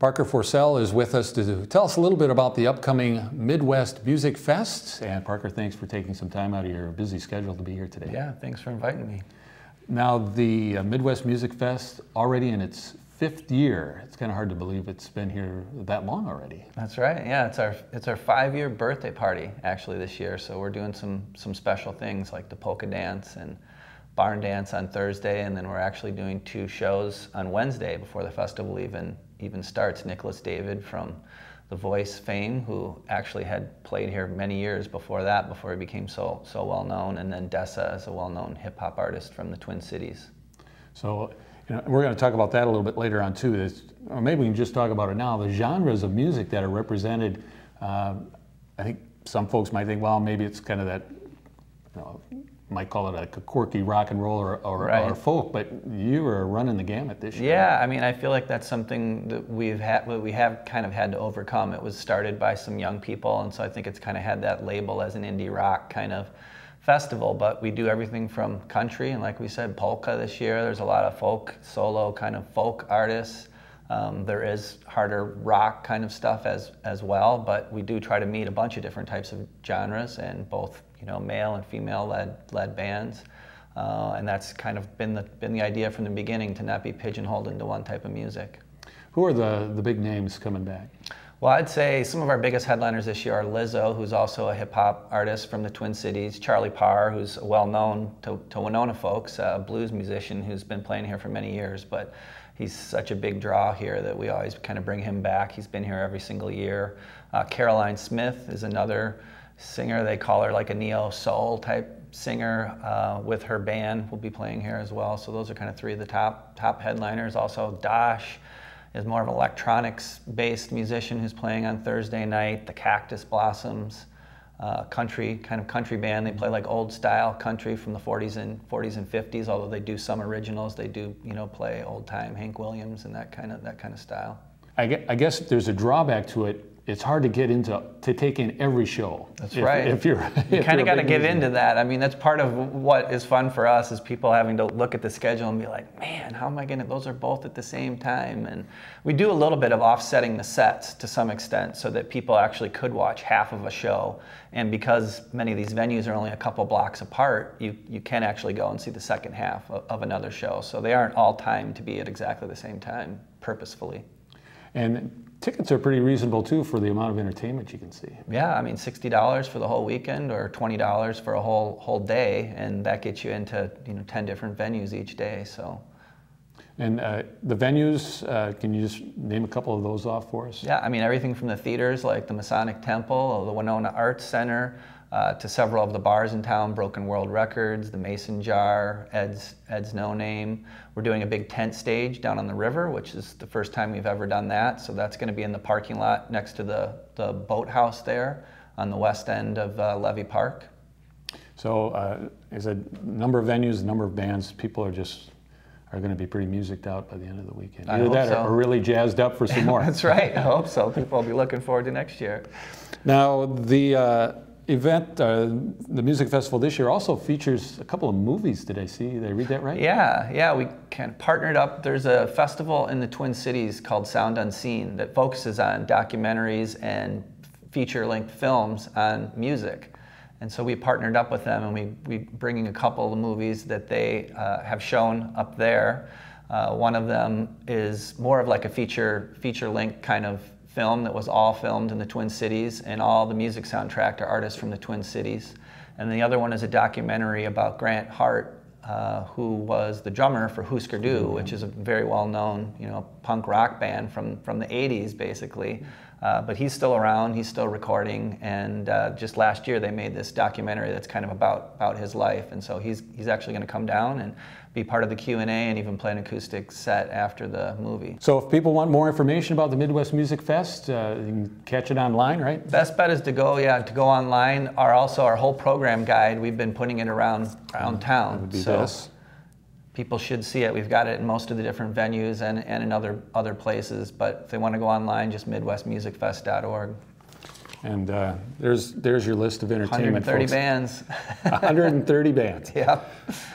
Parker Forcell is with us to tell us a little bit about the upcoming Midwest Music Fest. And Parker, thanks for taking some time out of your busy schedule to be here today. Yeah, thanks for inviting me. Now, the Midwest Music Fest already in its 5th year. It's kind of hard to believe it's been here that long already. That's right. Yeah, it's our 5-year birthday party actually this year. So we're doing some special things like the polka dance and barn dance on Thursday, and then we're actually doing 2 shows on Wednesday before the festival even starts. Nicholas David from The Voice fame, who actually had played here many years before that, before he became so well known, and then Dessa is a well-known hip-hop artist from the Twin Cities. So, we're going to talk about that a little bit later on too. Or maybe we can just talk about it now. The genres of music that are represented, I think some folks might think, well, maybe it's kind of that, might call it like a quirky rock and roll or folk, but you were running the gamut this year. Yeah, I mean, I feel like that's something that we have kind of had to overcome. It was started by some young people, and so I think it's kind of had that label as an indie rock kind of festival, but we do everything from country, and like we said, polka this year. There's a lot of folk, solo kind of folk artists. There is harder rock kind of stuff as well, but we do try to meet a bunch of different types of genres, and both male and female led bands, and that's kind of been the idea from the beginning, to not be pigeonholed into one type of music. Who are the big names coming back? Well, I'd say some of our biggest headliners this year are Lizzo, who's also a hip-hop artist from the Twin Cities, Charlie Parr, who's well-known to Winona folks, a blues musician who's been playing here for many years, but he's such a big draw here that we always kind of bring him back. He's been here every single year. Caroline Smith is another singer. They call her like a neo-soul type singer with her band. Will be playing here as well. So those are kind of 3 of the top headliners. Also, Dash is more of an electronics-based musician who's playing on Thursday night. The Cactus Blossoms, country band. They play like old style country from the 40s and 50s. Although they do some originals, they do play old time Hank Williams and that kind of style. I guess there's a drawback to it. It's hard to take in every show. That's right. You kind of got to get into that. I mean, that's part of what is fun for us, is people having to look at the schedule and be like, man, how am I going to, those are both at the same time. And we do a little bit of offsetting the sets to some extent so that people actually could watch half of a show. And because many of these venues are only a couple blocks apart, you can actually go and see the second half of another show. So they aren't all timed to be at exactly the same time, purposefully. And tickets are pretty reasonable too for the amount of entertainment you can see. Yeah, I mean $60 for the whole weekend, or $20 for a whole day, and that gets you into 10 different venues each day. So. And the venues, can you just name a couple of those off for us? Yeah, I mean everything from the theaters like the Masonic Temple or the Winona Arts Center, to several of the bars in town, Broken World Records, the Mason Jar, Ed's No Name. We're doing a big tent stage down on the river, which is the first time we've ever done that. So that's going to be in the parking lot next to the boathouse there on the west end of Levy Park. So is a number of venues, a number of bands, people are going to be pretty musiced out by the end of the weekend. Either that or really jazzed up for some more. That's right. I hope so. People will be looking forward to next year. Now, the event, the music festival this year also features a couple of movies. Did I read that right? Yeah, we kind of partnered up. There's a festival in the Twin Cities called Sound Unseen that focuses on documentaries and feature-length films on music. And so we partnered up with them, and we bringing a couple of movies that they have shown up there. One of them is more of like a feature-length kind of film that was all filmed in the Twin Cities, and all the music soundtrack to artists from the Twin Cities. And the other one is a documentary about Grant Hart, who was the drummer for Husker Du, which is a very well-known punk rock band from the 80s basically. But he's still around, he's still recording, and just last year they made this documentary that's kind of about his life, and so he's actually going to come down and be part of the Q&A and even play an acoustic set after the movie. So if people want more information about the Midwest Music Fest, you can catch it online, right? Best bet is to go online. Our whole program guide, we've been putting it around town. That would be this. People should see it. We've got it in most of the different venues and in other places, but if they want to go online, just midwestmusicfest.org. And there's your list of entertainment, 130 folks. bands. 130 bands. Yeah.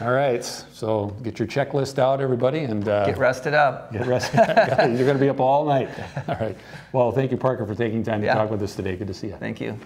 All right. So get your checklist out, everybody, and Get rested up. get rested. You're going to be up all night. All right. Well, thank you, Parker, for taking time to Yeah. talk with us today. Good to see you. Thank you.